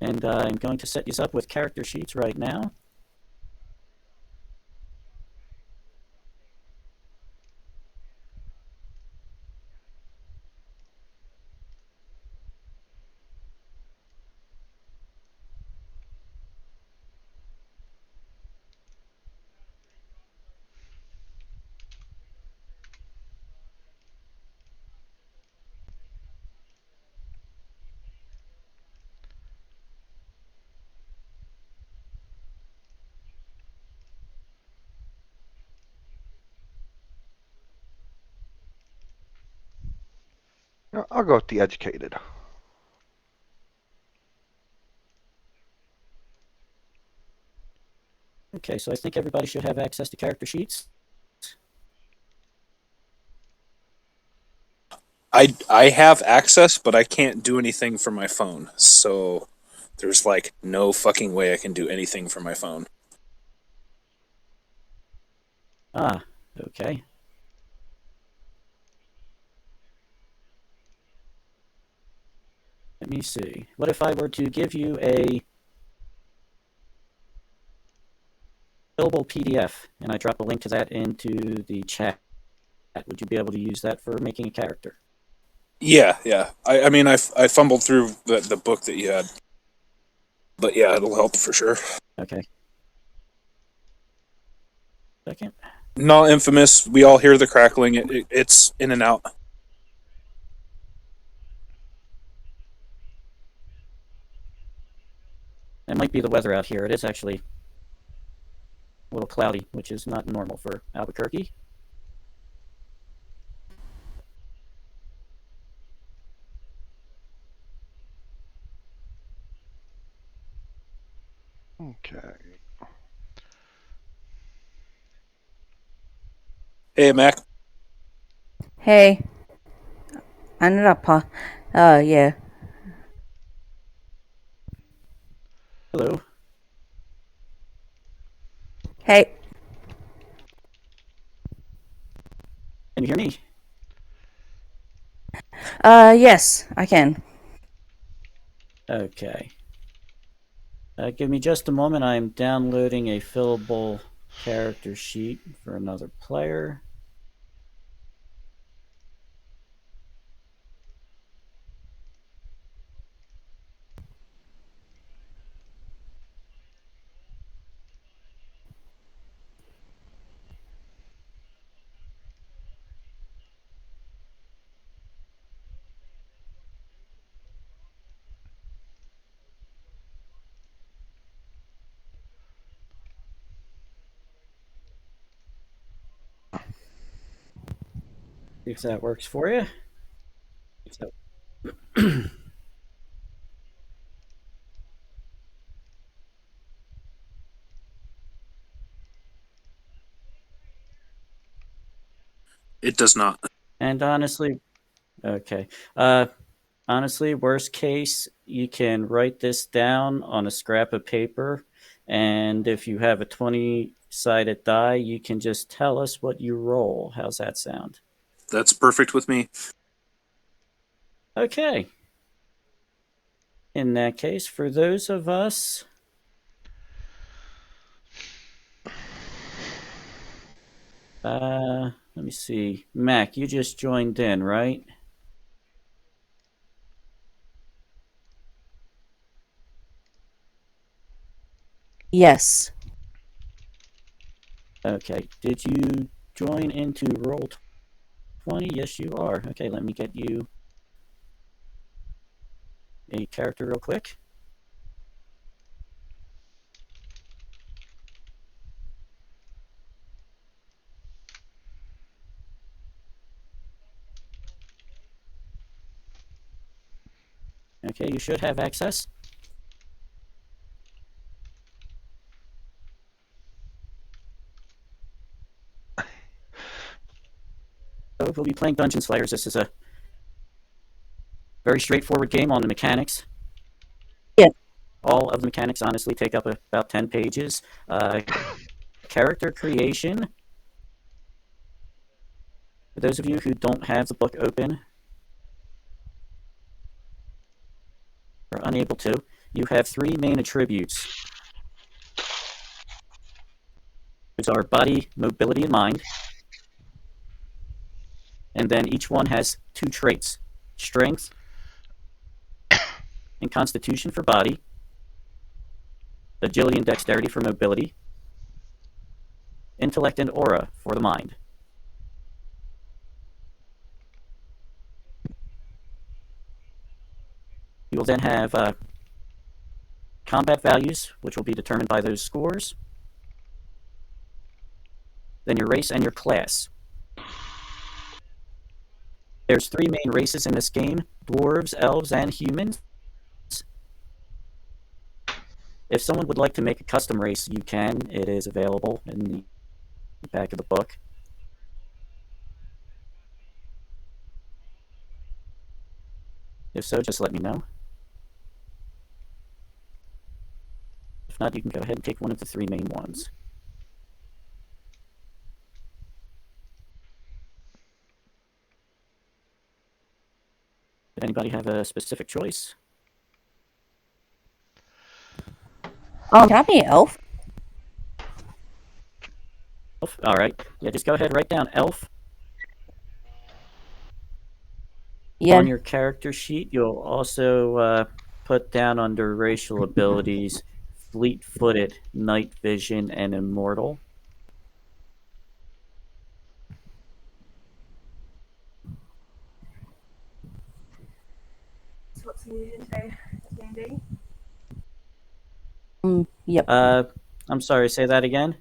And I'm going to set these up with character sheets right now. I'll go with the educated. Okay, so I think everybody should have access to character sheets. I have access, but I can't do anything from my phone. So there's like no fucking way I can do anything from my phone. Ah, okay. Let me see. What if I were to give you a fillable PDF and I drop a link to that into the chat? Would you be able to use that for making a character? Yeah, yeah. I mean, I fumbled through the book that you had, but yeah, it'll help for sure. Okay. Second. Not infamous. We all hear the crackling. It's in and out. It might be the weather out here. It is actually a little cloudy, which is not normal for Albuquerque. Okay. Hey, Mac. Hey, ano na pa? Yeah. Hello. Hey. Can you hear me? Yes, I can. Okay. Give me just a moment. I'm downloading a fillable character sheet for another player. See if that works for you. So, It does not. and honestly, okay. Honestly, worst case, you can write this down on a scrap of paper, and if you have a 20-sided die, you can just tell us what you roll. How's that sound? That's perfect with me. Okay. In that case, for those of us let me see. Mac, you just joined in, right? Yes. Okay. Did you join into Roll 20? Yes, you are. Okay, let me get you a character real quick. Okay, you should have access. So we'll be playing Dungeonslayers. This is a very straightforward game on the mechanics. Yeah. All of the mechanics honestly take up about 10 pages. Character creation. For those of you who don't have the book open or unable to, you have three main attributes. Those are body, mobility, and mind. And then each one has two traits: strength and constitution for body, agility and dexterity for mobility, intellect and aura for the mind. You will then have combat values, which will be determined by those scores. Then your race and your class. There's three main races in this game: dwarves, elves, and humans. If someone would like to make a custom race, you can. It is available in the back of the book. If so, just let me know. If not, you can go ahead and take one of the three main ones. Did anybody have a specific choice? Can I be an elf? Elf? All right. Yeah, just go ahead, write down elf. Yeah. On your character sheet, you'll also put down under racial abilities fleet-footed, night vision, and immortal. So what's needed into D&D? Yep. I'm sorry, say that again.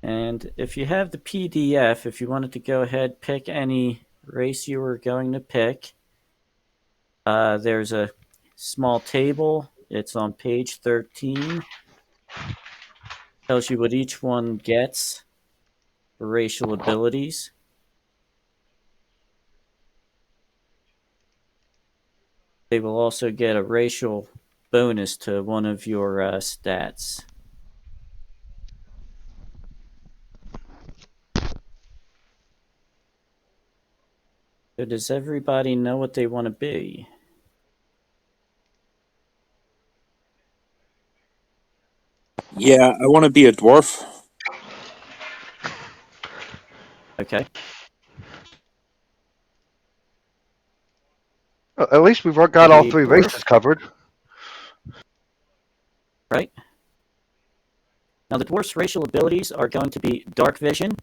And if you have the PDF, if you wanted to go ahead, pick any race you were going to pick, there's a small table. It's on page 13. Tells you what each one gets for racial abilities. They will also get a racial bonus to one of your stats. So does everybody know what they want to be? Yeah, I want to be a dwarf. Okay. Well, at least we've got all A three dwarf, races covered. right? Now the dwarf's racial abilities are going to be dark vision,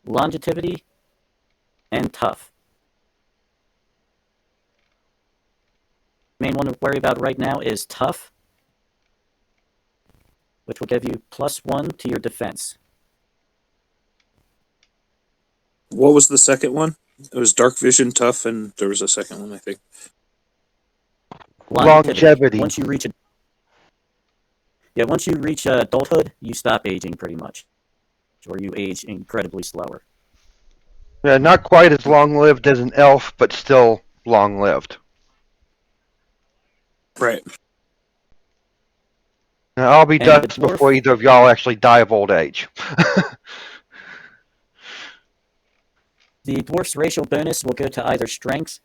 longevity, and tough. The main one to worry about right now is tough, which will give you +1 to your defense. What was the second one? It was dark vision, tough, and there was a second one, I think. Longevity. Once you reach adulthood, you stop aging pretty much, or you age incredibly slower. Yeah, not quite as long-lived as an elf, but still long-lived. Right. Now, I'll be And the dust before dwarf, either of y'all actually die of old age. the dwarf's racial bonus will go to either strength,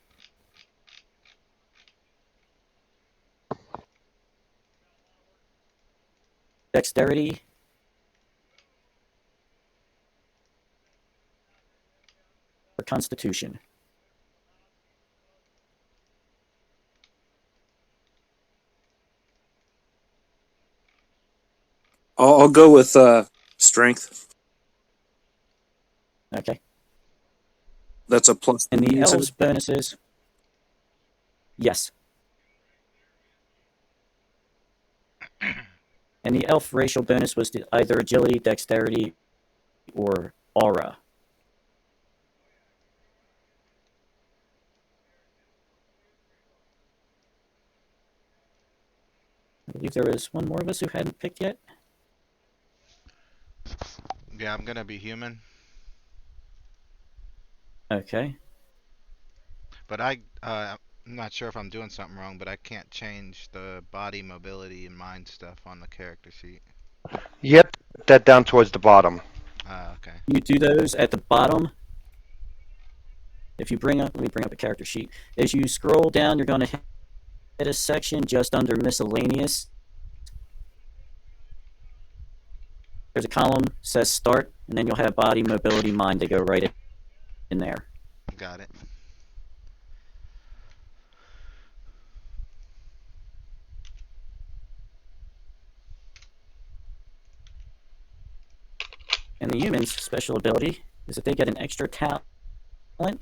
dexterity, or constitution. I'll go with strength. Okay. That's a plus. And the you said? elves' bonuses, yes. And the elf racial bonus was to either agility, dexterity, or aura. I believe there was one more of us who hadn't picked yet. Yeah, I'm gonna be human. Okay. But I'm not sure if I'm doing something wrong, but I can't change the body mobility and mind stuff on the character sheet. Yep, that down towards the bottom. Okay. You do those at the bottom. If you bring up, let me bring up a character sheet. As you scroll down, you're going to hit a section just under miscellaneous. There's a column says start, and then you'll have body, mobility, mind. They go right in there. Got it. And the human's special ability is that they get an extra talent. What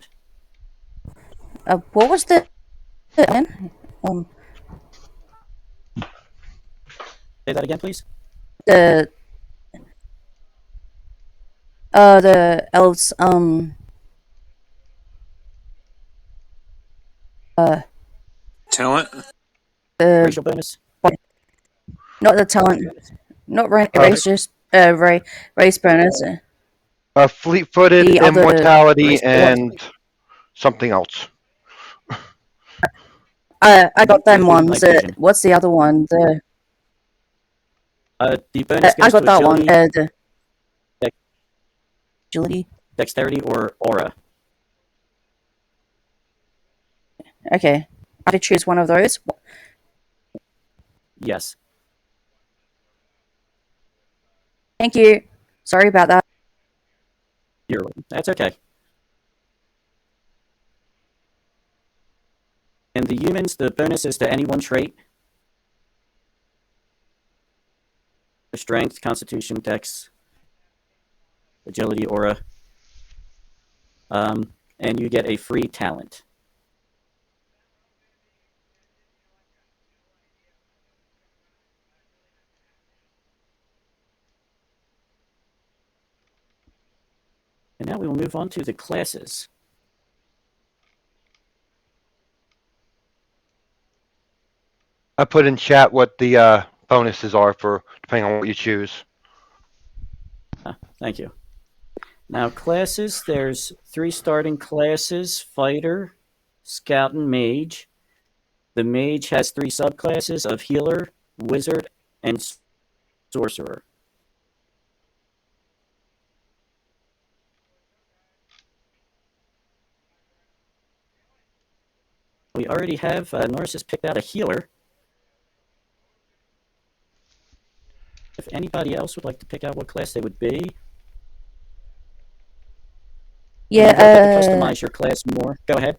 was the again? Say that again, please. The the elves Talent? the Racial bonus. not the talent, not Uh, race, just race bonus. Fleet-footed, The other immortality, Race what? and something else. I got them Including ones. night vision. What's the other one? The bonus I goes got to that one. agility, The agility. dexterity, or aura. Okay, I have to choose one of those. Yes. Thank you. Sorry about that. That's okay. And the humans, the bonus is to any one trait. Strength, constitution, dex, agility, aura. And you get a free talent. And now we will move on to the classes. I put in chat what the bonuses are for depending on what you choose. Thank you. Now, classes, there's 3 starting classes: fighter, scout, and mage. The mage has 3 subclasses of healer, wizard, and sorcerer. We already have, Norris has picked out a healer. If anybody else would like to pick out what class they would be, you're welcome to Yeah. customize your class more. Go ahead.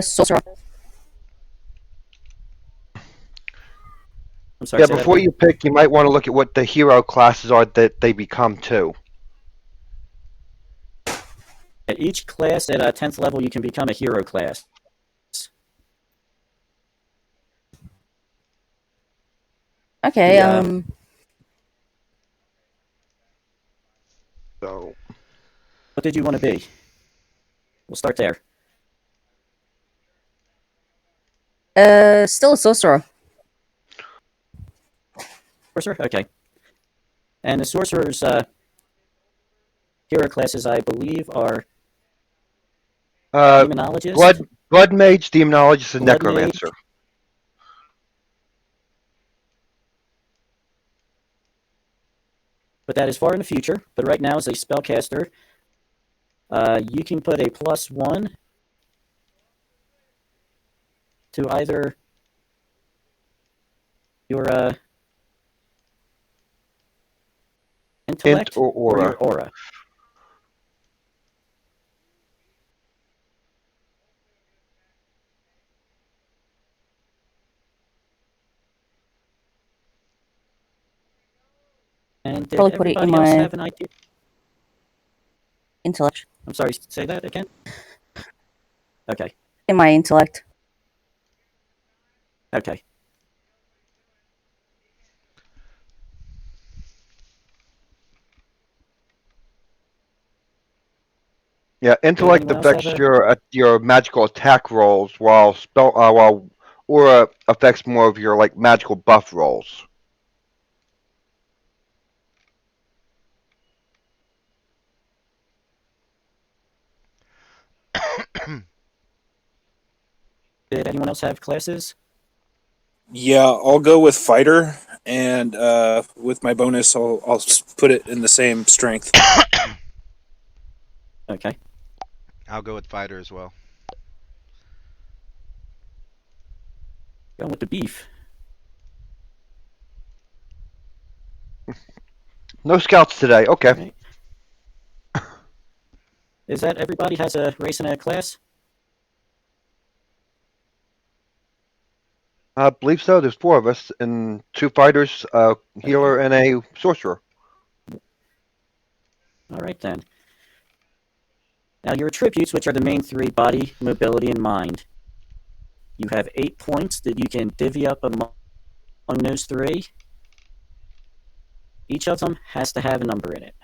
Sorcerer. I'm sorry, Yeah, say that before again. you pick, you might want to look at what the hero classes are that they become too. At each class at 10th level, you can become a hero class. Okay. The, So What did you want to be? We'll start there. Still a sorcerer. Sorcerer? Okay. And the sorcerer's hero classes, I believe, are uh, demonologist, blood mage, demonologist, and blood mage, necromancer. but that is far in the future. But right now, as a spellcaster, you can put a +1 to either your Int intellect or or your aura. aura. And did Probably put it in everybody else my have an idea? intellect. I'm sorry, say that again? Okay. In my intellect. Okay. Yeah, Did intellect anyone else have affects a? your magical attack rolls, while aura affects more of your like magical buff rolls. Did anyone else have classes? Yeah, I'll go with fighter, and with my bonus, I'll put it in the same strength. Okay. I'll go with fighter as well. Going with the beef. No scouts today. All Okay. right. Is that everybody has a race and a class? I believe so. There's 4 of us, and 2 fighters, a healer, and a sorcerer. All right then. Now your attributes, which are the main 3, body, mobility, and mind. You have 8 points that you can divvy up among those 3. Each of them has to have a number in it.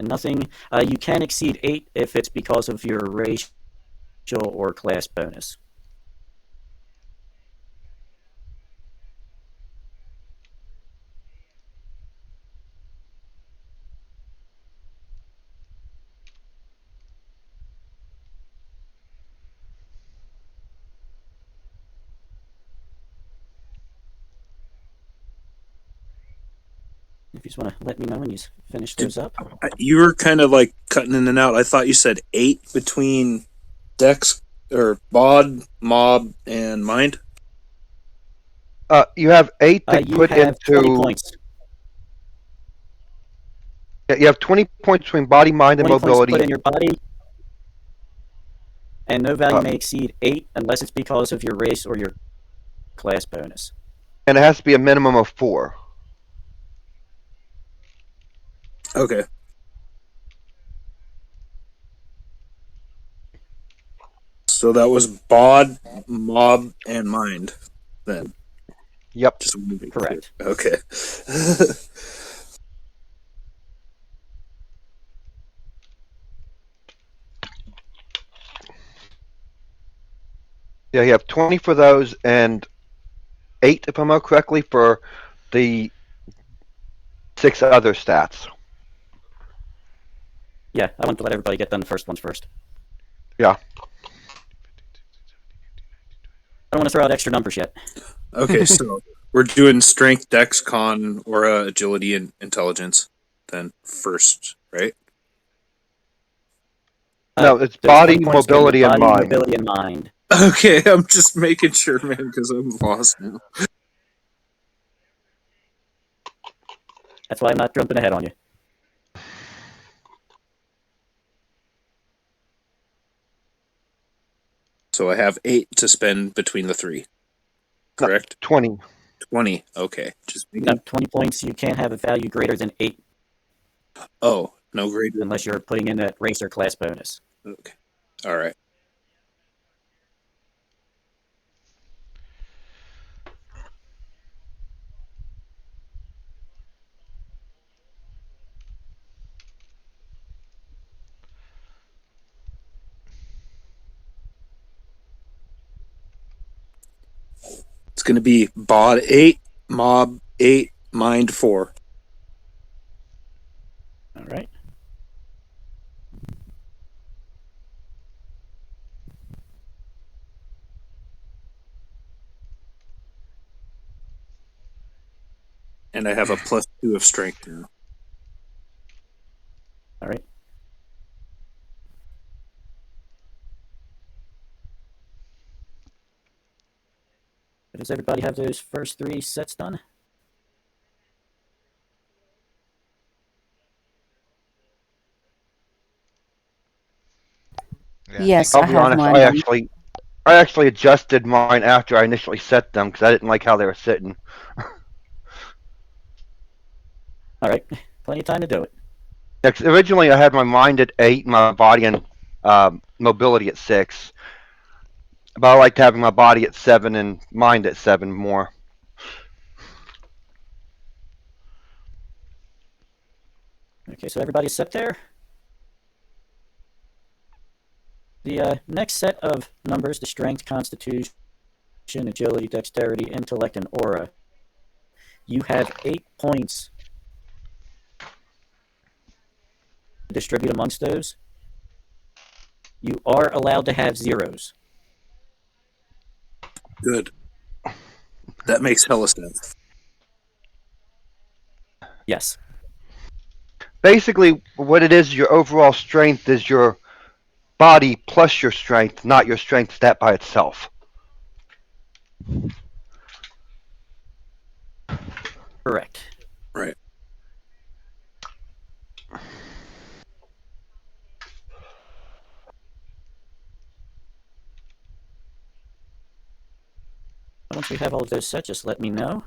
And nothing, you can exceed 8 if it's because of your racial or class bonus. If you just want to let me know when you finish those up. You were kind of like cutting in and out. I thought you said 8 between Dex or Bod, Mob, and Mind. You have 8 to You put have 20 into. points. Yeah, you have 20 points between body, mind, and 20 points to put mobility. in your body, and no value Uh, may exceed 8 unless it's because of your race or your class bonus. and it has to be a minimum of 4. Okay. So that was Bod, Mob, and Mind. Then Yep. just want to be Correct. clear. Okay. Yeah, you have 20 for those, and 8, if I remember correctly, for the 6 other stats. Yeah, I want to let everybody get done the first ones first. Yeah. I don't want to throw out extra numbers yet. Okay, so we're doing strength, dex, con, aura, agility, and intelligence. Then first, right? No, it's Those body, 20 points go into mobility, and body, mind. mobility, and mind. Okay, I'm just making sure, man, because I'm lost now. That's why I'm not jumping ahead on you. So I have 8 to spend between the 3. No, Correct? 20. 20. Okay. Just You have 20 points. You can't have a value greater than 8 Oh, no greater. unless you're putting in that race or class bonus. Okay. All right. It's going to be Bod 8, Mob 8, Mind 4. All right. And I have a +2 of strength now. All right. Does everybody have those first 3 sets done? Yeah, I Yes, think I'll I be have honest, mine done. I actually adjusted mine after I initially set them because I didn't like how they were sitting. All right. Plenty of time to do it. Yeah, 'cause originally I had my mind at 8, my body and mobility at 6. But I liked having my body at 7 and mind at 7 more. Okay, so everybody's set there. The next set of numbers, the strength, constitution, agility, dexterity, intellect, and aura. You have 8 points to distribute amongst those. You are allowed to have zeros. Good. That makes hella sense. Yes. Basically, what it is, your overall strength is your body plus your strength, not your strength stat by itself. Correct. Right. Once we have all of those set, just let me know.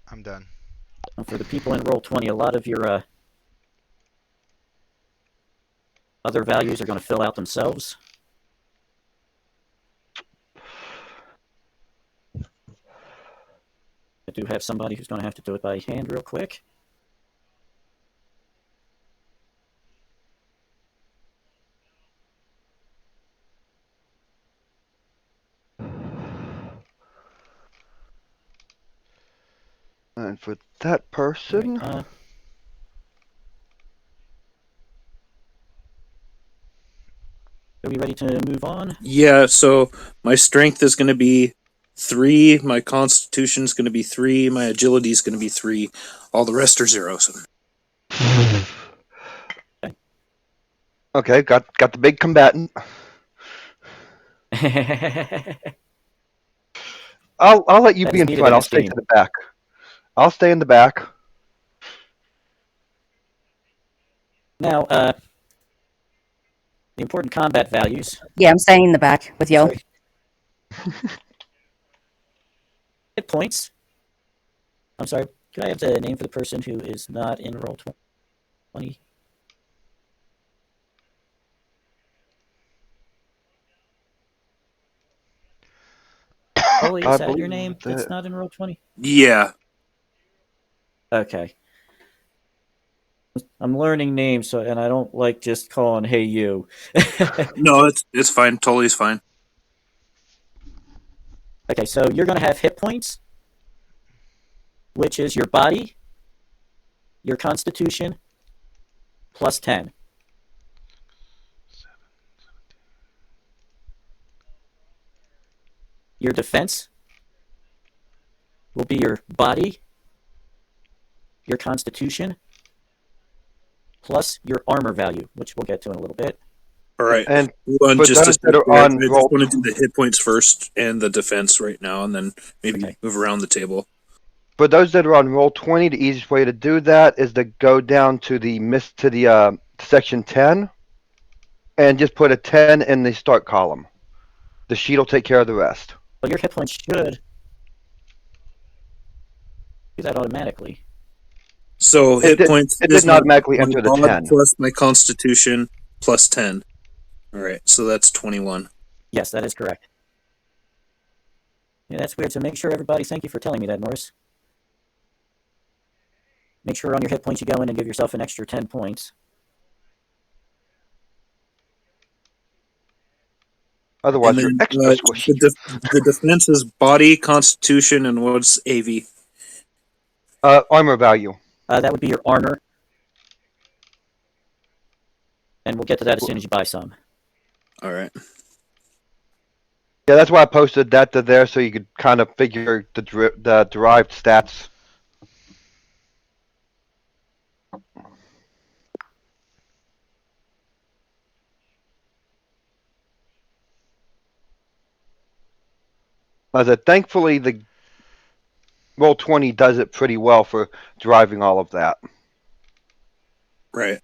I'm done. And for the people in Roll20, a lot of your other values are going to fill out themselves. I do have somebody who's going to have to do it by hand real quick. And for that person, Right, are we ready to move on? Yeah, so my strength is going to be 3, my constitution is going to be 3, my agility is going to be 3. All the rest are zeros. okay, got the big combatant. I'll let you That be is in needed front. in I'll this stay game. to the back. I'll stay in the back. Now, the important combat values. Yeah, I'm staying in the back with y'all. Sorry. Hit points. I'm sorry. Could I have the name for the person who is not in Roll20? Ollie, I is that your believe name that's that. not in Roll20? Yeah. Okay. I'm learning names, and I don't like just calling "Hey you." No, it's fine. Totally is fine. Okay, so you're going to have hit points, which is your body, your constitution, plus 10. Your defense will be your body, your constitution, plus your armor value, which we'll get to in a little bit. All right. And Hold on for just a those that second. are I on just roll, want to do the hit points first and the defense right now, and then maybe Okay. move around the table. for those that are on roll 20, the easiest way to do that is to go down to the section 10, and just put a 10 in the start column. The sheet will take care of the rest. Well, your hit points should do that automatically. So hit points It is didn't automatically my enter the bod 10. plus my constitution plus 10. All right, so that's 21. Yes, that is correct. Yeah, that's weird. So make sure everybody, thank you for telling me that, Norris. Make sure on your hit points you go in and give yourself an extra 10 points. Otherwise, And you're then extra squishy. the defense is body, constitution, and what's AV? Armor value. That would be your armor. And we'll get to that as soon as you buy some. All right. Yeah, that's why I posted that to there so you could kind of figure the derived stats. As I thankfully the roll 20 does it pretty well for deriving all of that. Right.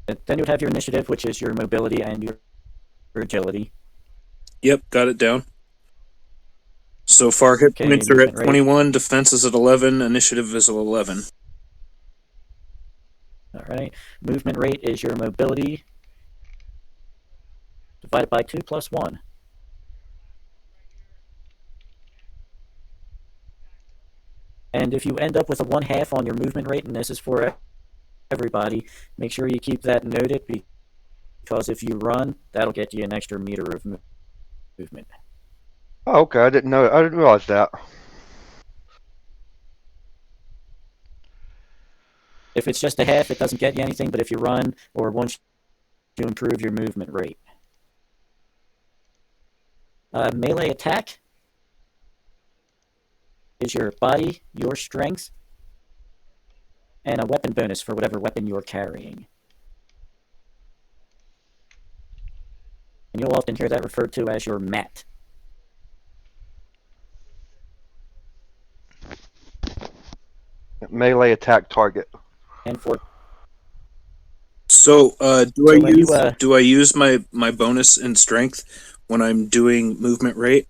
Then you would have your initiative, which is your mobility and your agility. Yep, got it down. So far, hit Okay, points are at movement rate. 21, defense is at 11, initiative is at 11. All right. Movement rate is your mobility divided by 2 plus 1. And if you end up with a 1/2 on your movement rate, and this is for everybody, make sure you keep that noted because if you run, that'll get you an extra meter of movement. Oh, okay. I didn't know. I didn't realize that. If it's just a half, it doesn't get you anything, but if you run or once you improve your movement rate. Melee attack is your body, your strength, and a weapon bonus for whatever weapon you're carrying. And you'll often hear that referred to as your mat. Melee attack target. And for So, so when you do I use my bonus in strength when I'm doing movement rate?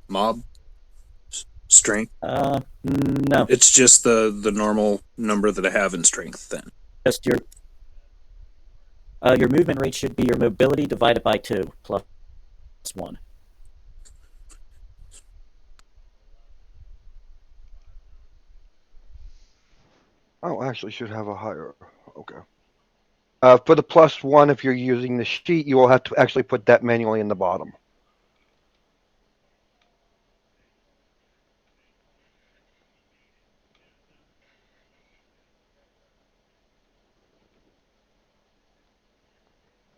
Mob strength. no, It's just the normal number that I have in strength. Then. just your movement rate should be your mobility divided by 2 plus 1. Oh, actually, should have a higher. Okay. For the +1, if you're using the sheet, you will have to actually put that manually in the bottom.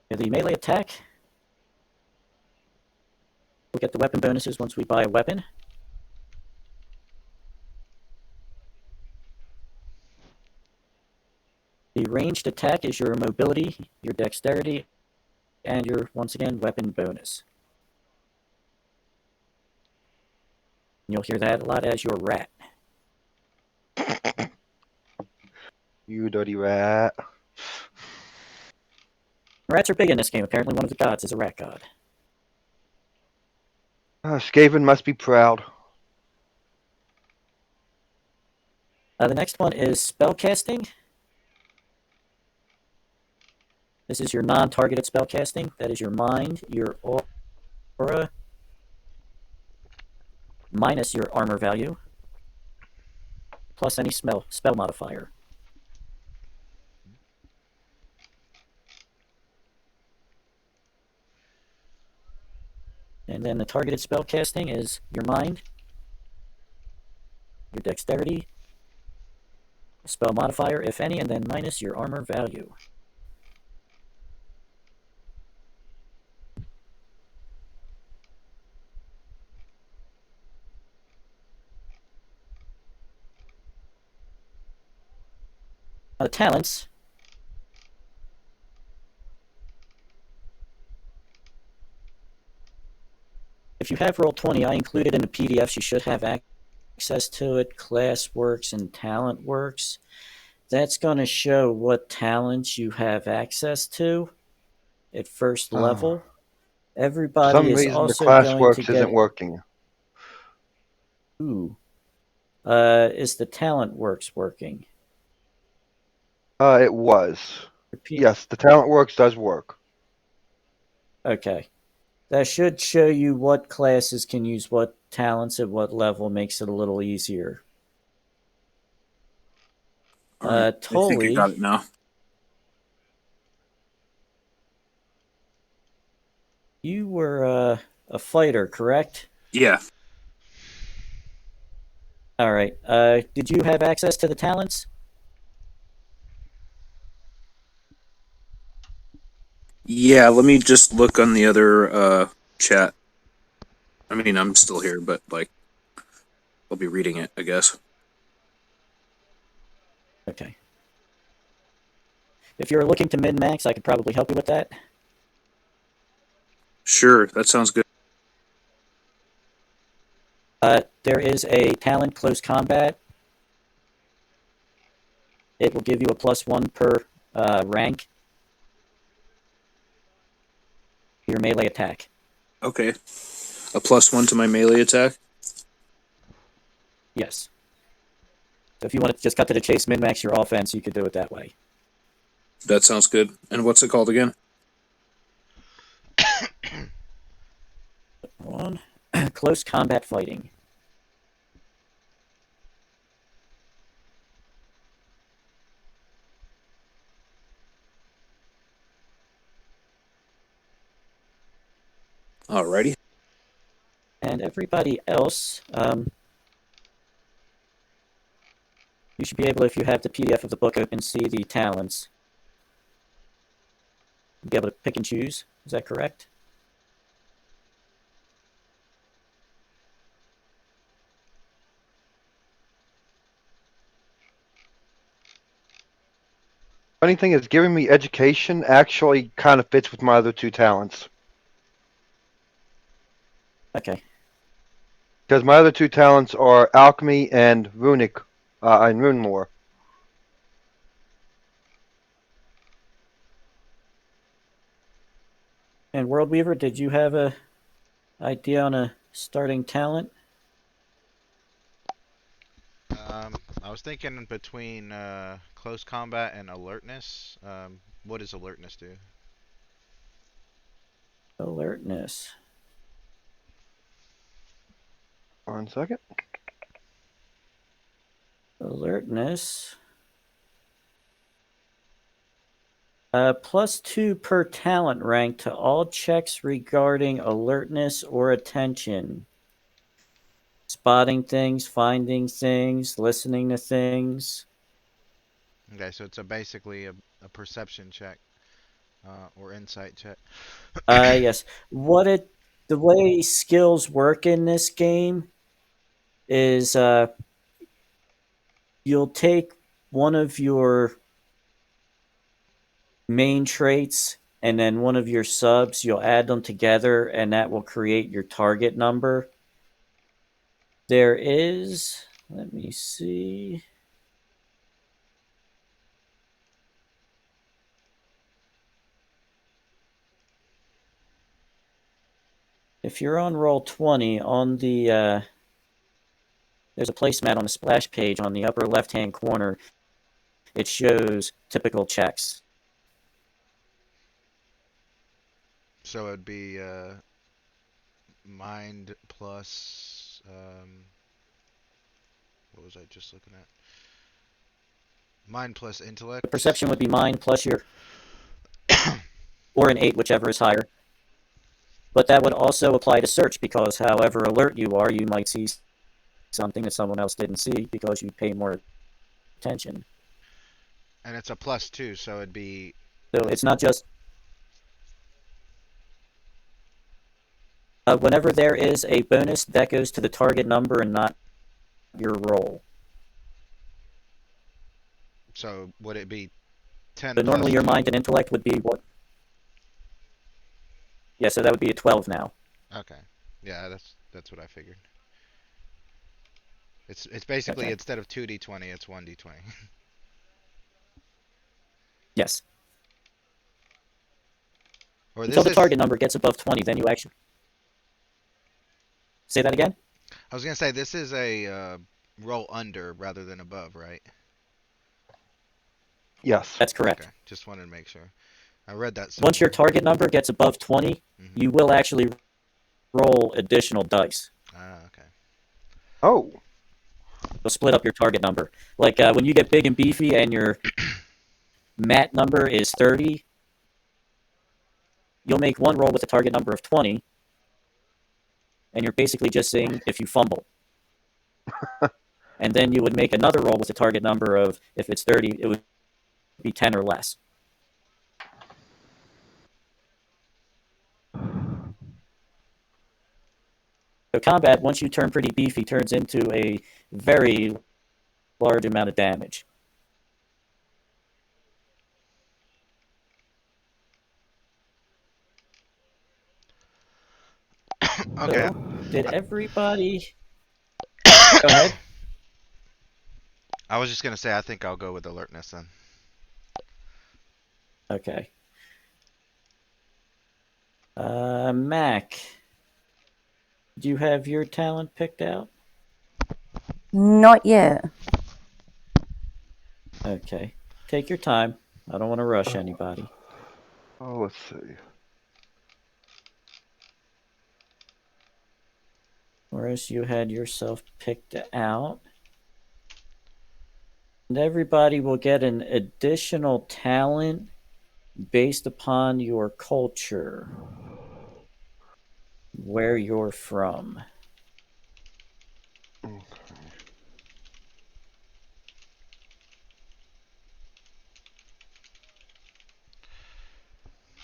The melee attack, we'll get the weapon bonuses once we buy a weapon. The ranged attack is your mobility, your dexterity, and your, once again, weapon bonus. You'll hear that a lot as your rat. You dirty rat. Rats are big in this game. Apparently one of the gods is a rat god. Skaven must be proud. The next one is spellcasting. This is your non-targeted spellcasting. That is your mind, your aura, minus your armor value, plus any spell modifier. And then the targeted spellcasting is your mind, your dexterity, spell modifier, if any, and then minus your armor value. Talents. If you have Roll20, I included in the PDFs. You should have access to it. Class Works and Talent Works. That's going to show what talents you have access to at first level. For Everybody some is reason, the also class going to works isn't get. working. Ooh. Is the Talent Works working? It was. Repeat. Yes, the talent works does work. Okay. That should show you what classes can use what talents at what level, makes it a little easier. All right. I think I got Tully, it now. you were a fighter, correct? Yeah. All right. Did you have access to the talents? Yeah. Let me just look on the other chat. I mean, I'm still here, but like, I'll be reading it, I guess. Okay. If you're looking to min-max, I could probably help you with that. Sure, that sounds good. There is a talent close combat. It will give you a +1 per rank. Your melee attack. Okay. A +1 to my melee attack. Yes. So if you want to just cut to the chase, min-max your offense, you could do it that way. That sounds good. And what's it called again? One. Close combat fighting. Alrighty. And everybody else, you should be able, if you have the PDF of the book open, see the talents. You'll be able to pick and choose. Is that correct? Funny thing is, giving me education actually kind of fits with my other two talents. Okay. Because my other two talents are alchemy and runic, and rune lore. And World Weaver, did you have a idea on a starting talent? I was thinking between close combat and alertness. What does alertness do? Alertness. 1 second. Alertness. +2 per talent rank to all checks regarding alertness or attention. Spotting things, finding things, listening to things. Okay, so it's basically a perception check or insight check. Yes. The way skills work in this game is you'll take one of your main traits and then one of your subs, you'll add them together, and that will create your target number. There is, let me see. If you're on Roll20, on the there's a placemat on the splash page on the upper left-hand corner. It shows typical checks. So it'd be mind plus. What was I just looking at? Mind plus intellect. The perception would be mind plus your, or an 8, whichever is higher. But that would also apply to search, because however alert you are, you might see something that someone else didn't see because you pay more attention. And it's a +2, so it'd be. So it's not just whenever there is a bonus, that goes to the target number and not your roll. So would it be 10 So plus normally your 2? mind and intellect would be what? Yeah, so that would be a 12 now. Okay. Yeah, that's what I figured. It's basically Okay. instead of 2d20, it's 1d20. Yes. Or Until this the is. target number gets above 20, then you actually... Say that again? I was gonna say this is a roll under rather than above, right? Yes. That's correct. Okay, just wanted to make sure. I read that Once your somewhere. target number gets above 20, you will actually roll additional dice. Ah, okay. Oh. You'll split up your target number. Like when you get big and beefy and your mat number is 30, you'll make one roll with a target number of 20, and you're basically just saying if you fumble. And then you would make another roll with a target number of, if it's 30, it would be 10 or less. So combat, once you turn pretty beefy, turns into a very large amount of damage. Okay. So, did everybody... Go ahead. I was just gonna say I think I'll go with alertness then. Okay. Mac, do you have your talent picked out? Not yet. Okay. Take your time. I don't want to rush anybody. Oh, let's see. Whereas you had yourself picked out. And everybody will get an additional talent based upon your culture. where you're from.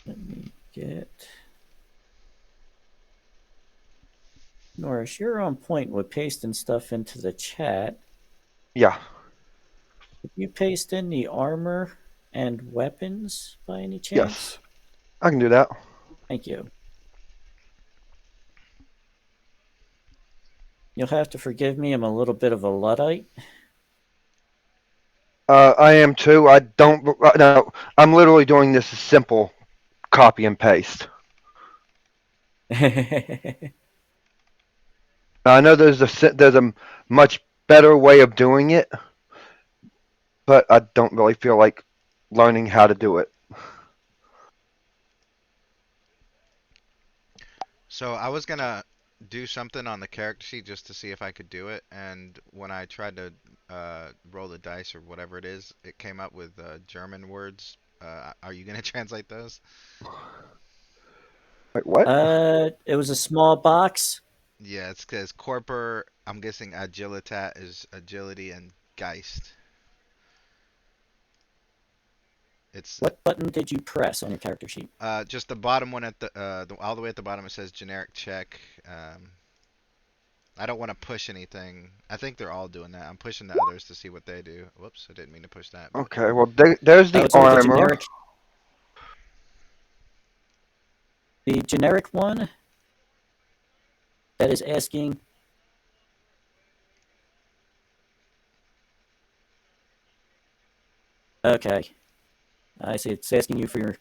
Let me get. Norris, you're on point with pasting stuff into the chat. Yeah. Did you paste in the armor and weapons by any chance? Yes. I can do that. Thank you. You'll have to forgive me. I'm a little bit of a Luddite. I am too. I don't. No, I'm literally doing this as simple copy and paste. Now, I know there's a much better way of doing it, but I don't really feel like learning how to do it. So I was gonna do something on the character sheet just to see if I could do it, and when I tried to roll the dice or whatever it is, it came up with German words. Are you gonna translate those? Like what? It was a small box. Yeah, it's because Corper, I'm guessing Agilitat is agility and Geist. It's What button did you press on your character sheet? just the bottom one at all the way at the bottom. It says generic check. I don't want to push anything. I think they're all doing that. I'm pushing the others to see what they do. Whoops, I didn't mean to push that. But Okay. Well, there's Oh, the it's only the armor. generic. The generic one that is asking. Okay. I see. It's asking you for your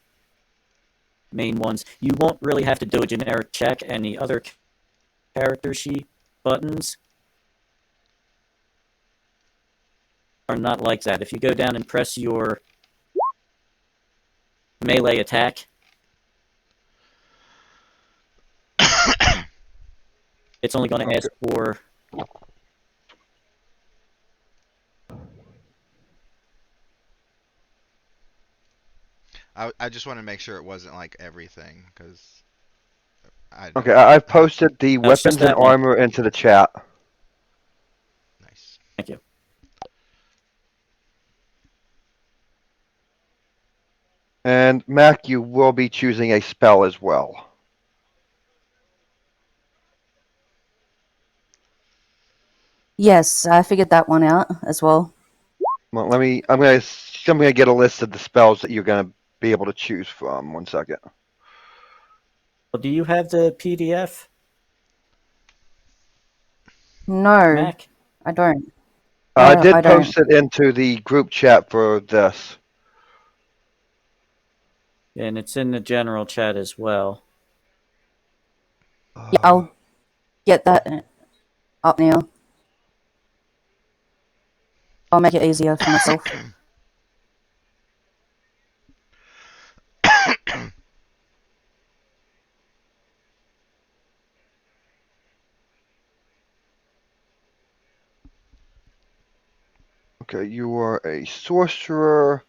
main ones. You won't really have to do a generic check, and the other character sheet buttons are not like that. If you go down and press your melee attack, it's only going to ask for. I just want to make sure it wasn't like everything because I Okay, don't. I've posted the No, it's just weapons and that one. armor into the chat. Nice. Thank you. And Mac, you will be choosing a spell as well. Yes, I figured that one out as well. Well, let me. I'm gonna get a list of the spells that you're gonna be able to choose from. 1 second. Well, do you have the PDF, No, Mac? I don't. I No, I did don't. post it into the group chat for this. And it's in the general chat as well. Yeah, I'll get that up now. I'll make it easier for myself. Okay, you are a sorcerer.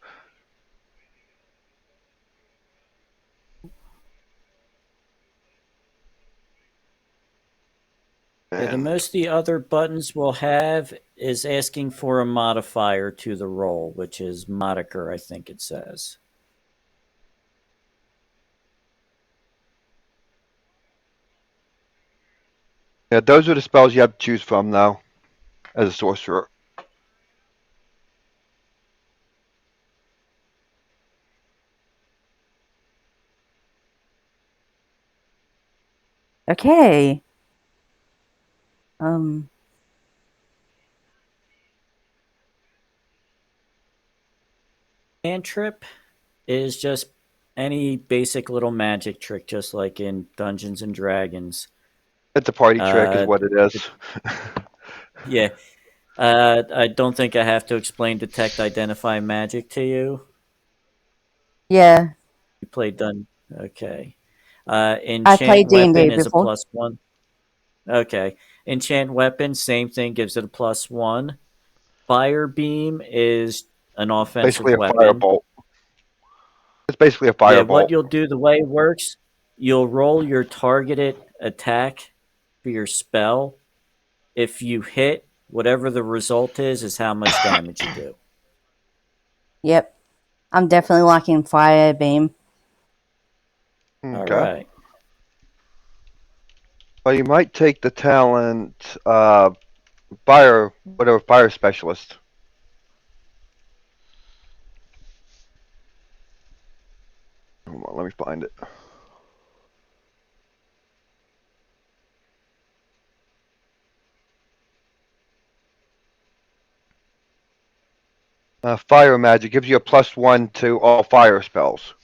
Yeah, the And most the other buttons will have is asking for a modifier to the roll, which is modiker, I think it says. yeah, those are the spells you have to choose from now as a sorcerer. Okay. Um. Cantrip is just any basic little magic trick, just like in Dungeons and Dragons. It's a party trick, is Uh, what it is. yeah, I don't think I have to explain detect, identify magic to you. Yeah, You played Dun. Okay. I Enchant played D&D weapon is a before. +1. Okay. Enchant weapon, same thing, gives it a +1. Fire beam is an Basically offensive a weapon. firebolt. It's basically a Yeah, what firebolt. you'll do, the way it works, you'll roll your targeted attack for your spell. If you hit, whatever the result is how much damage you do. Yep. I'm definitely liking Fire Beam. All Okay. right. Well, you might take the talent fire specialist. Hold on, let me find it. Fire magic gives you a +1 to all fire spells.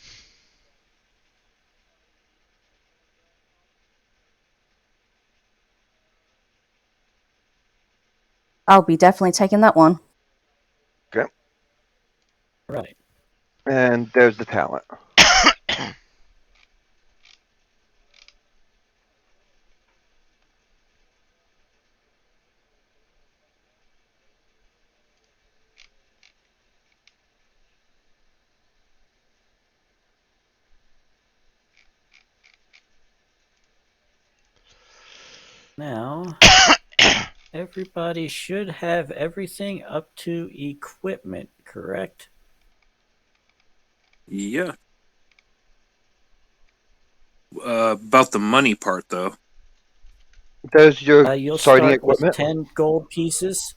I'll be definitely taking that one. Okay. Right. And there's the talent. Now, everybody should have everything up to equipment, correct? Yeah. About the money part, though. There's your You'll starting start with equipment. 10 gold pieces.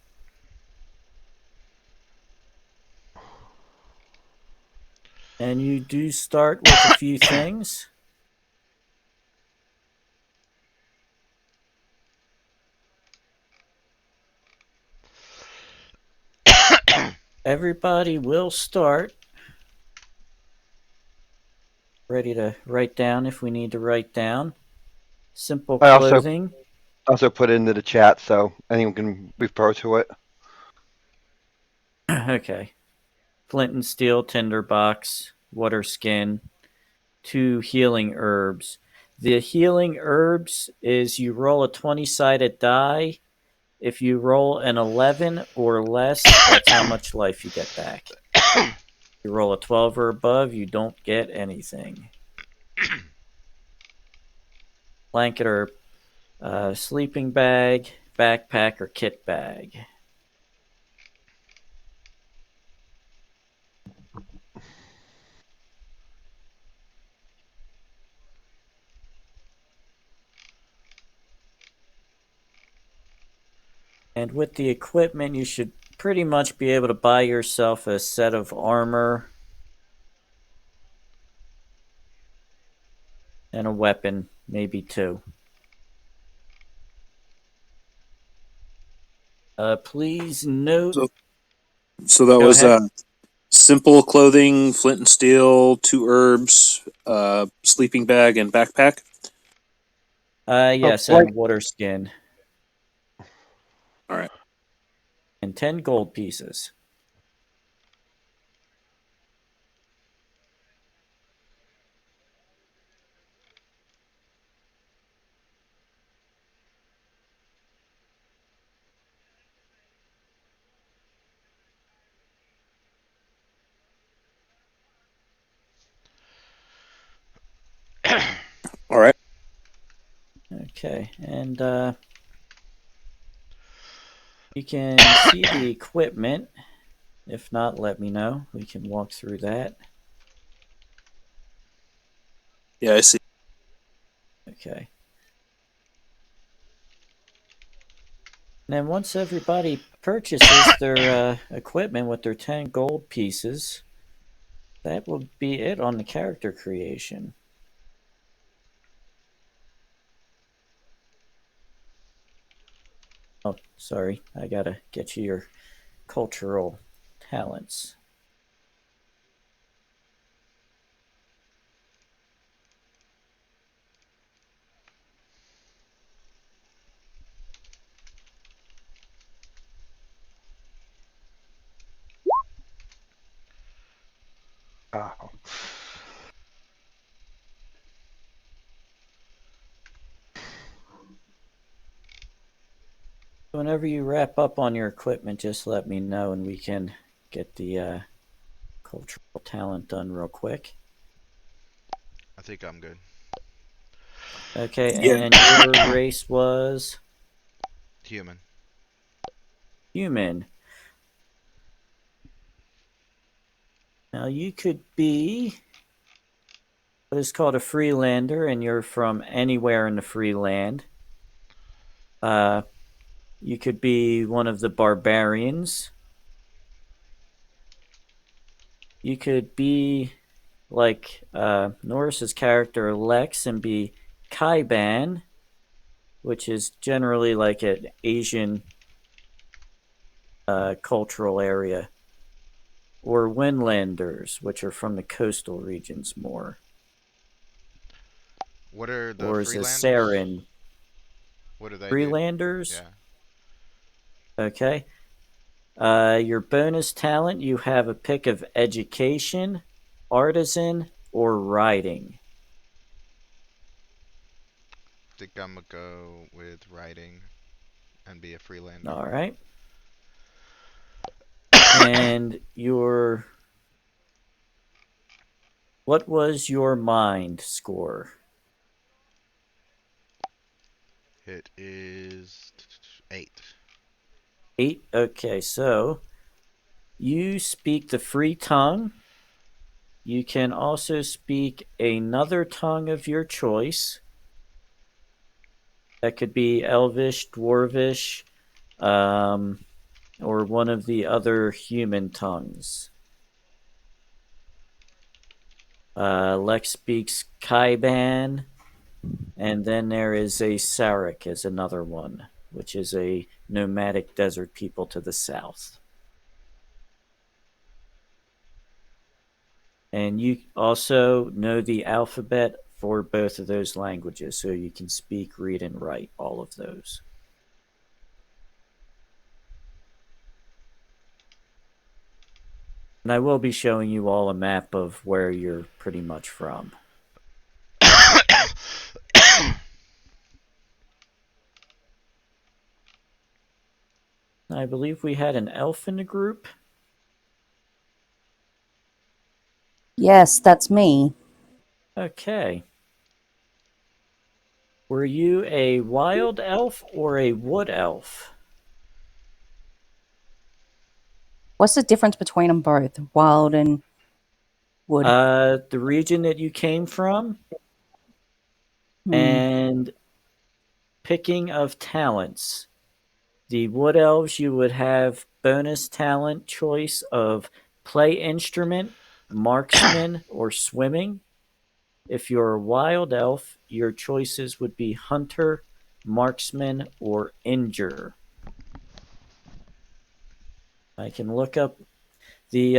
And you do start with a few things. Everybody will start. Ready to write down if we need to write down. Simple I clothing. also put it into the chat so anyone can refer to it. Okay. Flint and steel tinderbox, water skin, 2 healing herbs. The healing herbs is you roll a 20-sided die. If you roll an 11 or less, that's how much life you get back. If you roll a 12 or above, you don't get anything. Blanket or sleeping bag, backpack, or kit bag. And with the equipment, you should pretty much be able to buy yourself a set of armor and a weapon, maybe 2. Please note. So that Go was ahead. simple clothing, flint and steel, 2 herbs, sleeping bag, and backpack. Yes, Blank. and water skin. All right. And 10 gold pieces. All right. Okay, and you can see the equipment. If not, let me know. We can walk through that. Yeah, I see. Okay. And then once everybody purchases their equipment with their 10 gold pieces, that will be it on the character creation. Oh, sorry. I gotta get you your cultural talents. Oh. Whenever you wrap up on your equipment, just let me know and we can get the cultural talent done real quick. I think I'm good. Okay, Yeah. and your race was Human. human. Now you could be what is called a Freelander, and you're from anywhere in the free land. Uh, you could be one of the barbarians. You could be like Norris's character Lex and be Kaiban, which is generally like an Asian cultural area, or Windlanders, which are from the coastal regions more, What are the or is a Freelanders? Saren. What do they do? Freelanders. Yeah. Okay. Your bonus talent, you have a pick of education, artisan, or writing. Think I'm gonna go with writing and be a Freelander. All right. And your what was your mind score? It is 8. 8. Okay, so you speak the free tongue. You can also speak another tongue of your choice. That could be Elvish, Dwarvish, um, or one of the other human tongues. Lex speaks Kaiban, and then there is a Sarek as another one, which is a nomadic desert people to the south. And you also know the alphabet for both of those languages, so you can speak, read, and write all of those. And I will be showing you all a map of where you're pretty much from. I believe we had an elf in the group. Yes, that's me. Okay. Were you a wild elf or a wood elf? What's the difference between them both, wild and wood? The region that you came from Hmm. and picking of talents. The wood elves, you would have bonus talent choice of play instrument, marksman, or swimming. If you're a wild elf, your choices would be hunter, marksman, or injure. I can look up the.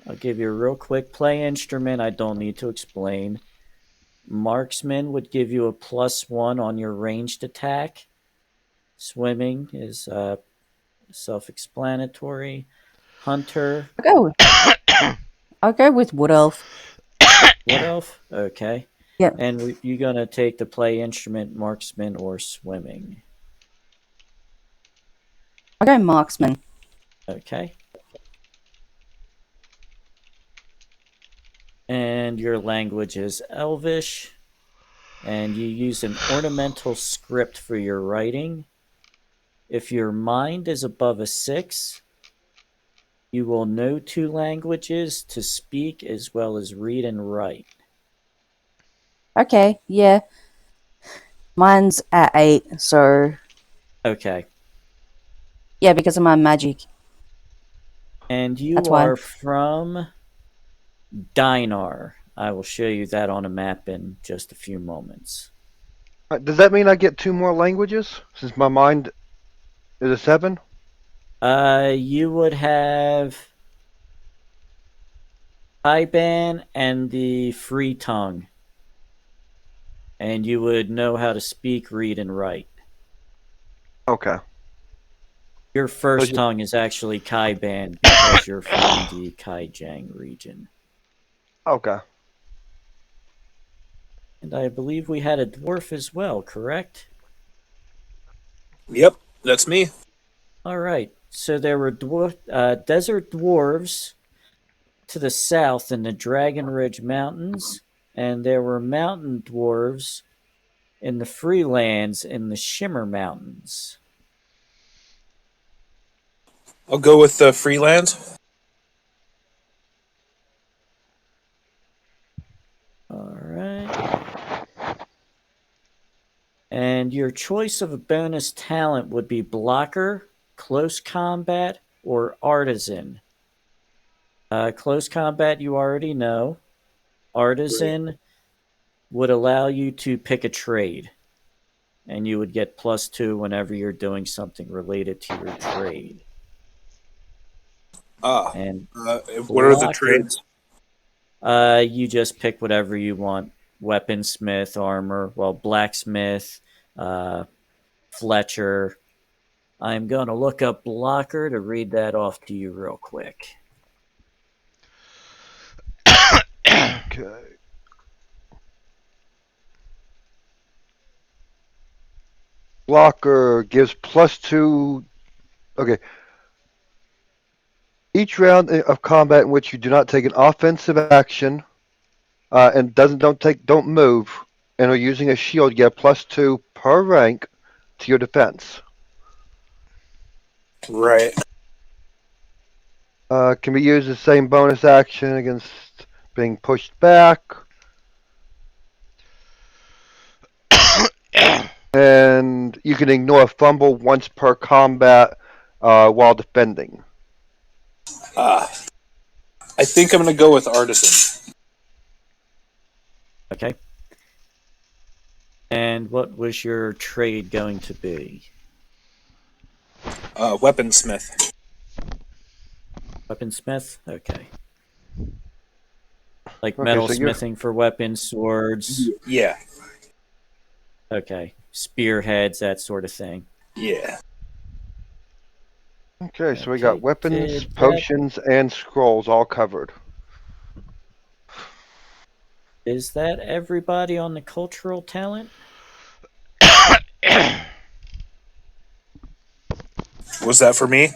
I'll give you a real quick play instrument. I don't need to explain. Marksman would give you a +1 on your ranged attack. Swimming is self-explanatory. Hunter, I'll go with wood elf. wood elf. Okay, Yeah, and you're gonna take the play instrument, marksman, or swimming. I'll go marksman. Okay, and your language is Elvish, and you use an ornamental script for your writing. If your mind is above a 6, you will know 2 languages to speak as well as read and write. Okay, yeah. Mine's at 8, so Okay. yeah, because of my magic. And That's you why. are from Dinar. I will show you that on a map in just a few moments. Does that mean I get 2 more languages since my mind is a 7? You would have Iban and the free tongue, and you would know how to speak, read, and write. Okay. Your So first just, tongue is actually Kaiban because you're from the Kaijang region. okay. And I believe we had a dwarf as well, correct? Yep, that's me. All right. So there were desert dwarves to the south in the Dragon Ridge Mountains, and there were mountain dwarves in the free lands in the Shimmer Mountains. I'll go with the freelance. All right. And your choice of a bonus talent would be blocker, close combat, or artisan. Close combat, you already know. Artisan would allow you to pick a trade, and you would get +2 whenever you're doing something related to your trade. Ah, And what are the blocker, trades? you just pick whatever you want: weaponsmith, armor, well, blacksmith, uh, Fletcher. I'm going to look up blocker to read that off to you real quick. Okay. Blocker gives +2. Okay. Each round of combat in which you do not take an offensive action and don't move and are using a shield, you get +2 per rank to your defense. Right. Can be used as the same bonus action against being pushed back. And you can ignore a fumble once per combat while defending. Ah, I think I'm going to go with artisan. Okay. And what was your trade going to be? Weaponsmith. Weaponsmith? Okay. Like Okay, so you're metalsmithing for weapons, swords. Yeah. Okay. Spearheads, that sort of thing. Yeah. okay. So we got Okay. weapons, potions, and scrolls all covered. Is that everybody on the cultural talent? Was that for me?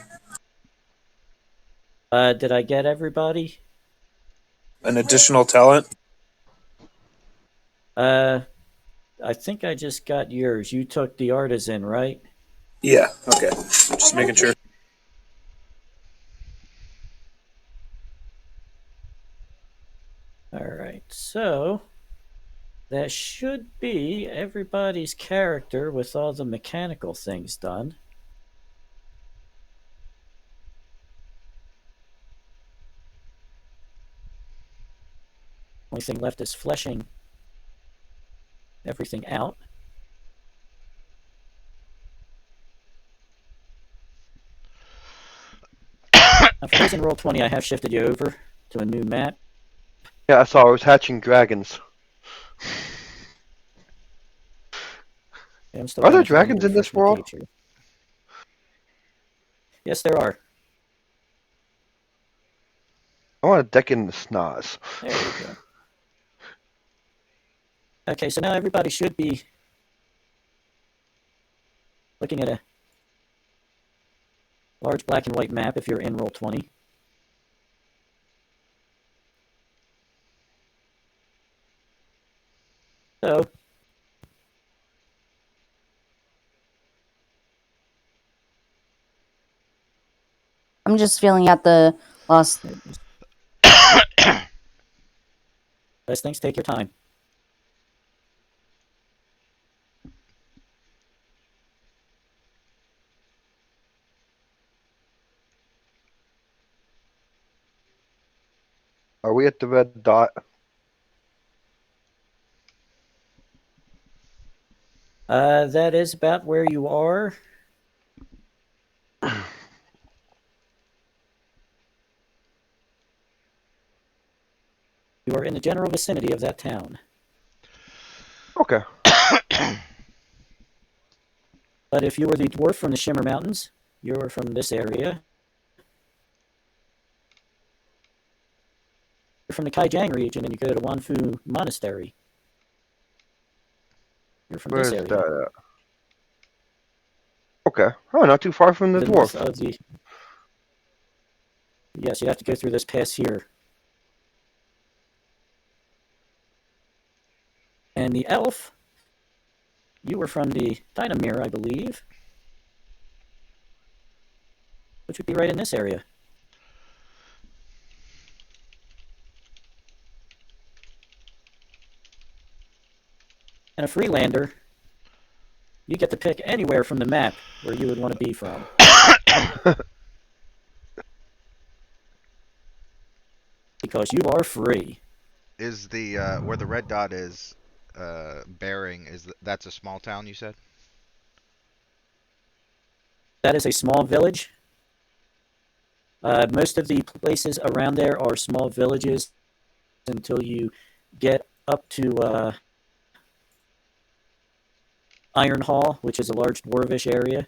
Did I get everybody? An additional talent? I think I just got yours. You took the artisan, right? Yeah. Okay. Just making sure. All right. So that should be everybody's character with all the mechanical things done. Only thing left is fleshing everything out. Now for those in Roll20, I have shifted you over to a new map. Yeah, I saw. I was hatching dragons. I'm still Are there going through the dragons in this refresh my world? page here. Yes, there are. I want to deck in the snaz. There we go. Okay, so now everybody should be looking at a large black and white map if you're in Roll20. So, I'm just filling out the last. those things take your time. Are we at the red dot? That is about where you are. You are in the general vicinity of that town. Okay. But if you were the dwarf from the Shimmer Mountains, you're from this area. You're from the Kaijang region and you go to Wanfu Monastery. You're from this Where's area. that at? Okay. Oh, not too far from the north dwarf. of the. Yes, you have to go through this pass here. And the elf You were from the Dynamere, I believe, which would be right in this area. And a Freelander, you get to pick anywhere from the map where you would want to be from. Because you are free. Is the where the red dot is bearing that's a small town you said? That is a small village. Most of the places around there are small villages until you get up to Iron Hall, which is a large dwarvish area.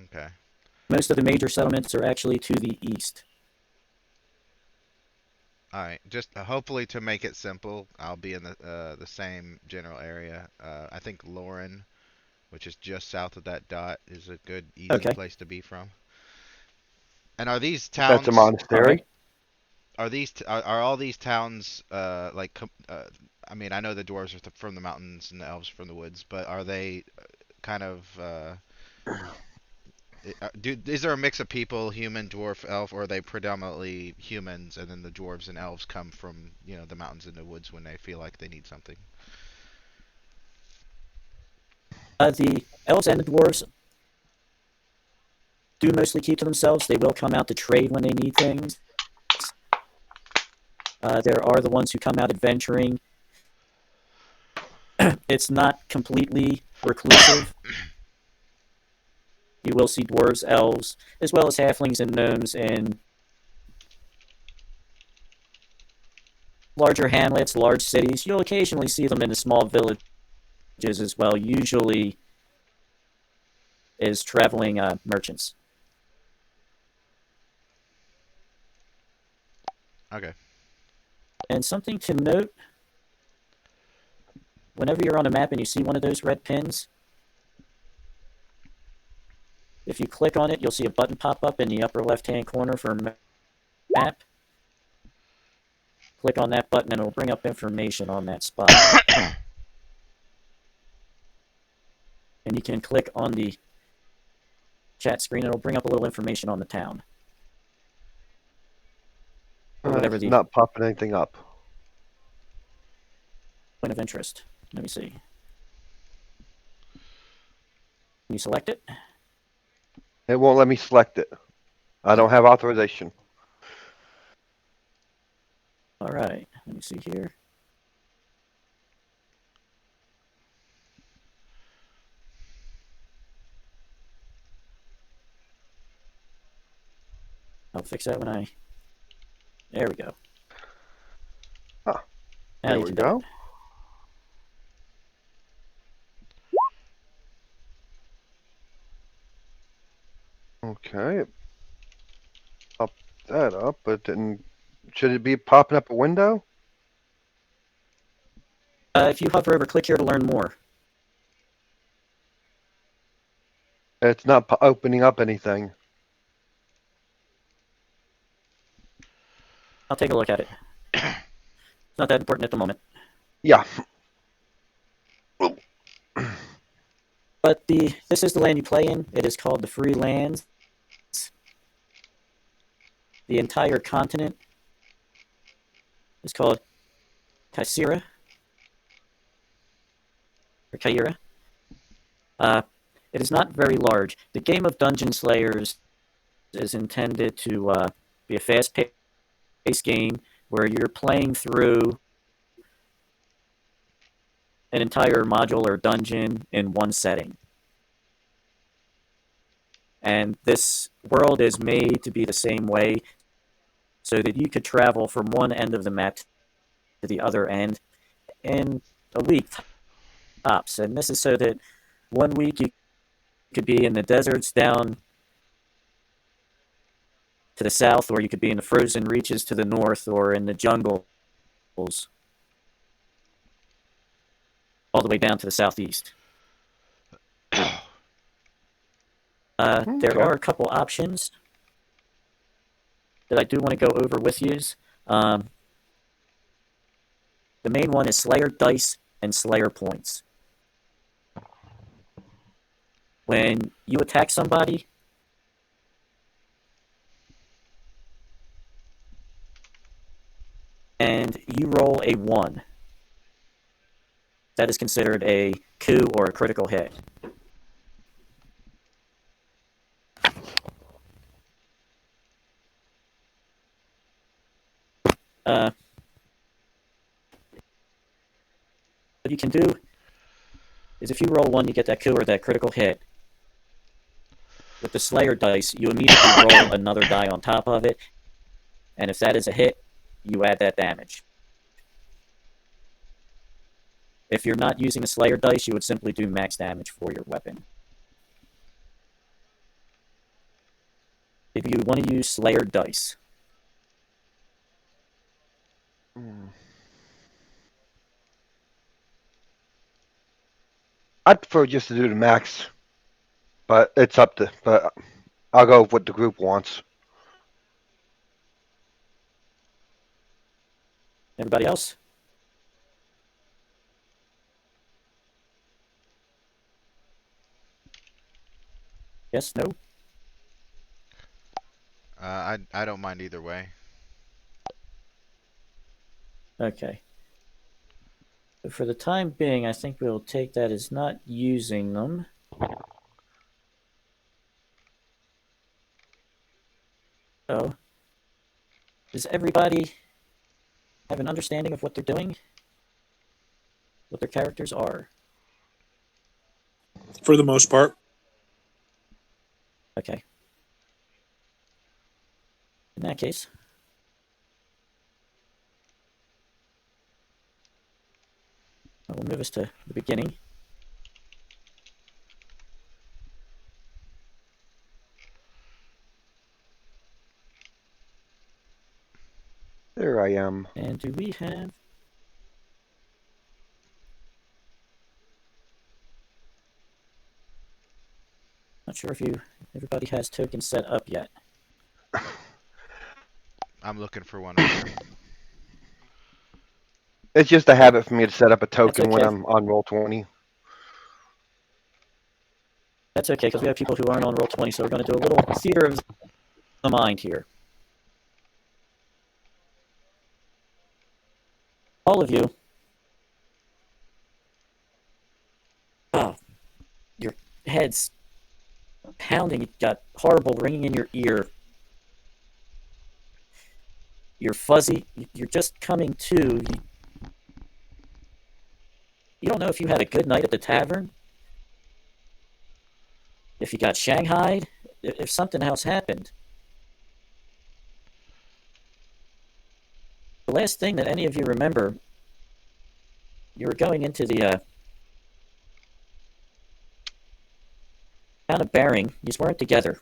Okay. Most of the major settlements are actually to the east. All right. Just hopefully to make it simple, I'll be in the same general area. I think Lauren, which is just south of that dot, is a good easy Okay. place to be from. And are these That's a towns? All monastery. right. Are all these towns I mean, I know the dwarves are from the mountains and the elves from the woods, but are they kind of is there a mix of people, human, dwarf, elf, or are they predominantly humans, and then the dwarves and elves come from the mountains and the woods when they feel like they need something? The elves and the dwarves do mostly keep to themselves. They will come out to trade when they need things. There are the ones who come out adventuring. It's not completely reclusive. You will see dwarves, elves, as well as halflings and gnomes in larger hamlets, large cities. You'll occasionally see them in the small villages as well, usually as traveling merchants. Okay. And something to note, whenever you're on a map and you see one of those red pins, if you click on it, you'll see a button pop up in the upper left-hand corner for map. Click on that button and it'll bring up information on that spot. And you can click on the chat screen and it'll bring up a little information on the town. Or whatever It's the not popping anything up. point of interest. Let me see. Can you select it? It won't let me select it. I don't have authorization. All right. Let me see here. I'll fix that when I. There we go. Huh. Now There you we can do it. go. Okay. Pop that up, but didn't. Should it be popping up a window? If you hover over, click here to learn more. It's not opening up anything. I'll take a look at it. It's not that important at the moment. Yeah. But this is the land you play in. It is called the Free Lands. The entire continent is called Kaisira or Kaira. It is not very large. The game of Dungeonslayers is intended to be a fast-paced game where you're playing through an entire module or dungeon in one setting. And this world is made to be the same way so that you could travel from one end of the map to the other end in a week tops. And this is so that 1 week you could be in the deserts down to the south, or you could be in the frozen reaches to the north, or in the jungles all the way down to the southeast. There Okay. are a couple options that I do want to go over with you. The main one is Slayer Dice and Slayer points. When you attack somebody, and you roll a 1, that is considered a coup or a critical hit. What you can do is if you roll 1, you get that coup or that critical hit. With the Slayer dice, you immediately roll another die on top of it, and if that is a hit, you add that damage. If you're not using the Slayer dice, you would simply do max damage for your weapon. If you want to use Slayer dice, I'd prefer just to do the max, but it's up to. But I'll go with what the group wants. everybody else? Yes, no? I don't mind either way. Okay. But for the time being, I think we'll take that as not using them. So, does everybody have an understanding of what they're doing? What their characters are? For the most part. Okay. In that case, we'll move us to the beginning. There I am. And do we have... Not sure if everybody has tokens set up yet. I'm looking for one right now. It's just a habit for me to set up a token when okay. I'm on Roll20. That's okay, because we have people who aren't on Roll20, so we're going to do a little theater of the mind here. All of you, your head's pounding, you've got horrible ringing in your ear. You're fuzzy, you're just coming to. You don't know if you had a good night at the tavern, if you got shanghaied, if something else happened. The last thing that any of you remember, you were going into the town of Bering. You just weren't together.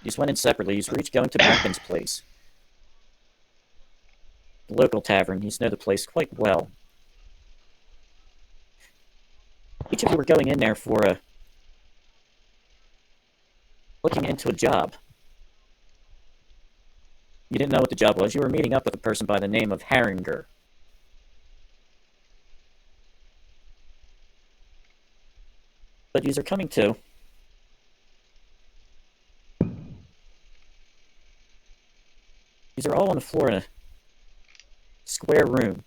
You just went in separately. You were each going to Benton's place. The local tavern. You know the place quite well. Each of you were going in there for looking into a job. You didn't know what the job was. You were meeting up with a person by the name of Haringer. But yous are coming to. These are all on the floor in a square room.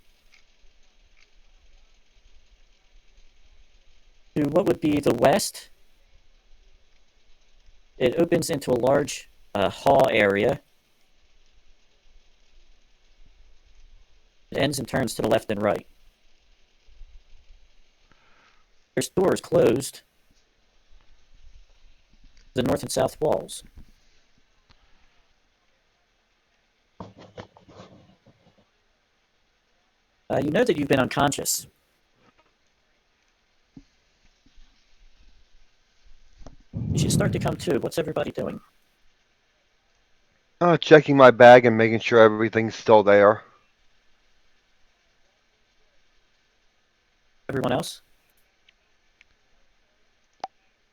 To what would be the west, it opens into a large hall area. It ends and turns to the left and right. There's doors closed. The north and south walls. You know that you've been unconscious. You should start to come to. What's everybody doing? Checking my bag and making sure everything's still there. Everyone else?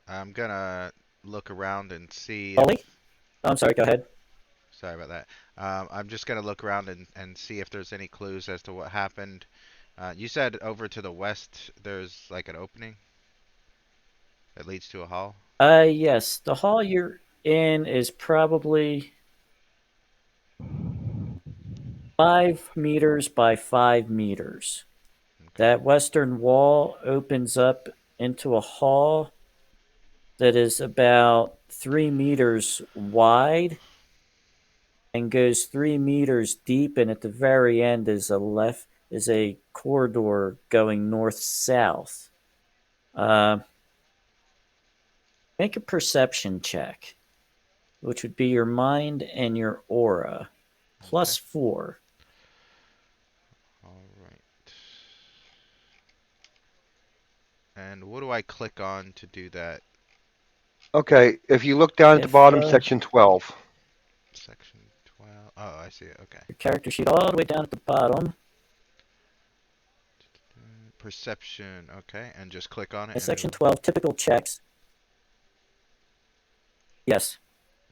I'm gonna look around and see Ollie? if. Oh, I'm sorry, go ahead. Sorry about that. I'm just gonna look around and see if there's any clues as to what happened, You said over to the west there's like an opening that leads to a hall. Yes, the hall you're in is probably 5 meters by 5 meters. Okay. That western wall opens up into a hall that is about 3 meters wide and goes 3 meters deep, and at the very end is a corridor going north south. Uh, make a perception check, which would be your mind and your aura, Okay. +4. All right. And what do I click on to do that? Okay, if you look down at the If bottom, section 12. Section 12. Oh, I see it. Okay. your character sheet all the way down at the bottom, Perception. Okay, and just click on it at and section it'll. 12, typical checks. Yes.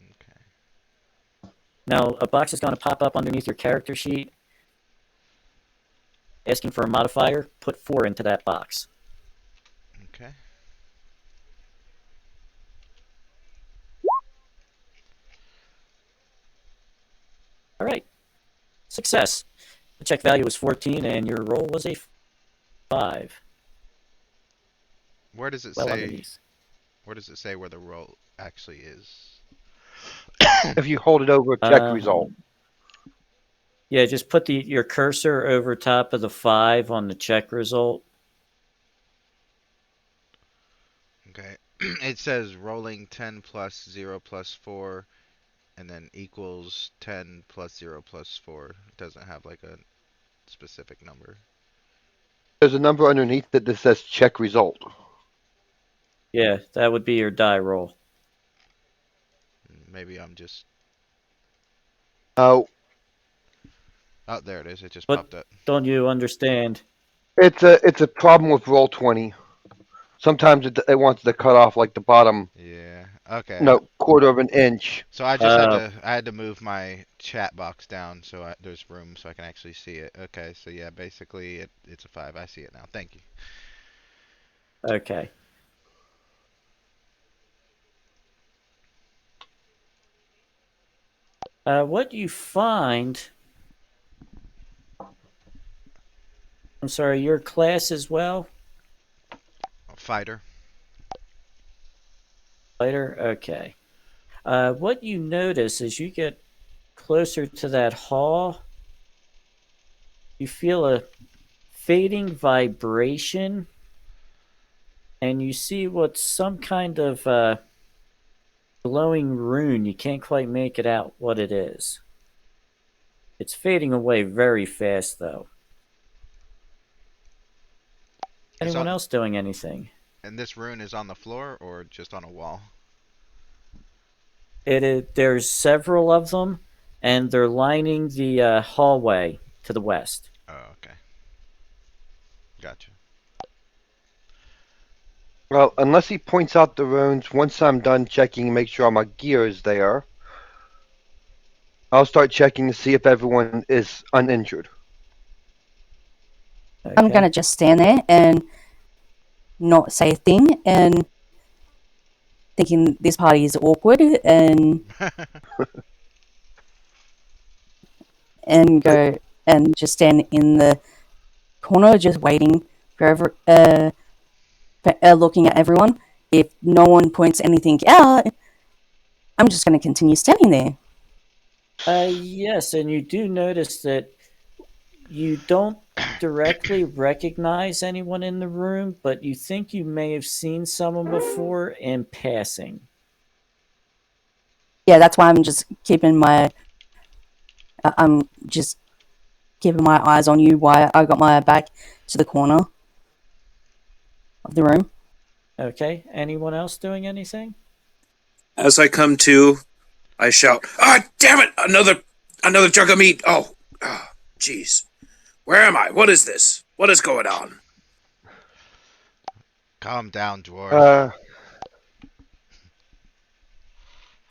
Okay. Now, a box is going to pop up underneath your character sheet asking for a modifier. Put 4 into that box. Okay. All right. Success. The check value was 14, and your roll was a 5. Where does it Well say? underneath. Where does it say where the roll actually is? If you hold it over check result. Yeah, just put your cursor over top of the 5 on the check result. Okay. It says rolling 10 plus 0 plus 4 and then equals 10 plus 0 plus 4. It doesn't have like a specific number. There's a number underneath that says check result. Yeah, that would be your die roll. Maybe I'm just. Oh, Oh, there it is. It just But popped up. don't you understand? it's a problem with roll 20. Sometimes it wants to cut off like the bottom, Yeah. Okay. no, quarter of an inch. So I just had Uh, to I had to move my chat box down so there's room so I can actually see it. Okay. So yeah, basically it's a 5. I see it now. Thank you. okay. What you find. I'm sorry, your class as well? Fighter. Later? Okay. What you notice as you get closer to that hall, you feel a fading vibration, and you see what's some kind of glowing rune. You can't quite make it out what it is. It's fading away very fast, though. It's Anyone on else doing anything? and this rune is on the floor or just on a wall? There's several of them, and they're lining the hallway to the west. Oh, okay. Gotcha. Well, unless he points out the runes, once I'm done checking and make sure all my gear is there, I'll start checking to see if everyone is uninjured. Okay. I'm gonna just stand there and not say a thing and thinking this party is awkward and go and just stand in the corner just waiting for looking at everyone. If no one points anything out, I'm just going to continue standing there. Yes, and you do notice that you don't directly recognize anyone in the room, but you think you may have seen someone before in passing. Yeah, that's why I'm just keeping my I'm just keeping my eyes on you while I got my back to the corner of the room. Okay, anyone else doing anything? As I come to, I shout, "Ah, damn it! Another jug of meat! Oh, jeez. Where am I? What is this? What is going on?" Calm down, dwarf.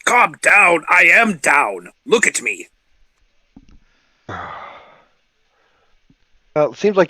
Calm down! I am down! Look at me! It seems like